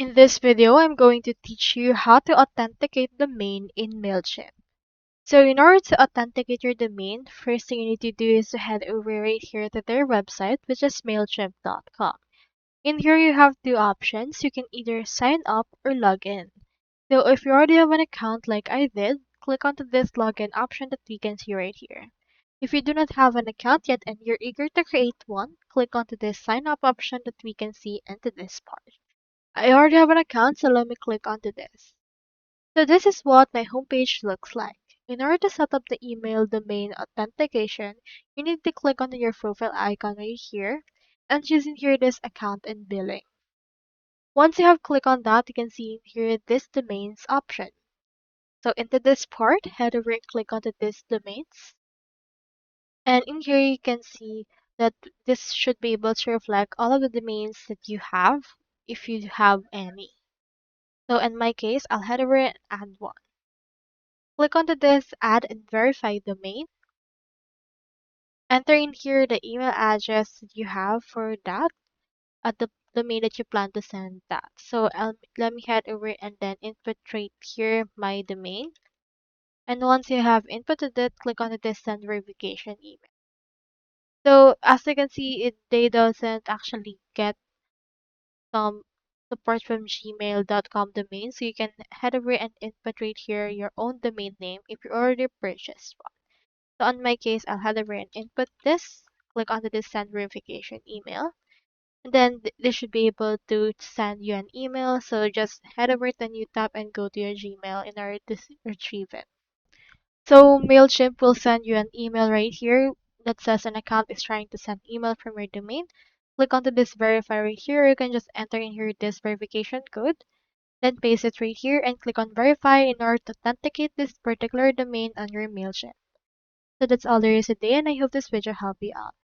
In this video, I'm going to teach you how to authenticate domain in Mailchimp. So in order to authenticate your domain, first thing you need to do is to head over right here to their website, which is Mailchimp.com. In here, you have two options. You can either sign up or log in. So if you already have an account like I did, click onto this login option that we can see right here. If you do not have an account yet and you're eager to create one, click onto this sign up option that we can see into this part. I already have an account, so let me click onto this. So this is what my homepage looks like. In order to set up the email domain authentication, you need to click on your profile icon right here and choose in here this account and billing. Once you have clicked on that, you can see in here this domains option. So into this part, head over and click onto this domains. And in here you can see that this should be able to reflect all of the domains that you have if you have any. So in my case, I'll head over and add one. Click onto this add and verify domain. Enter in here the email address that you have for that at the domain that you plan to send that. So let me head over and then input right here my domain. And once you have inputted it, click on this send verification email. So as you can see, they doesn't actually get some support from gmail.com domain. So you can head over and input right here your own domain name if you already purchased one. So on my case, I'll head over and input this, click onto this send verification email. And then this should be able to send you an email. So just head over to the new tab and go to your Gmail in order to retrieve it. So Mailchimp will send you an email right here that says an account is trying to send email from your domain. Click onto this verify right here. You can just enter in here this verification code. Then paste it right here and click on verify in order to authenticate this particular domain on your Mailchimp. So that's all there is today, and I hope this video helped you out.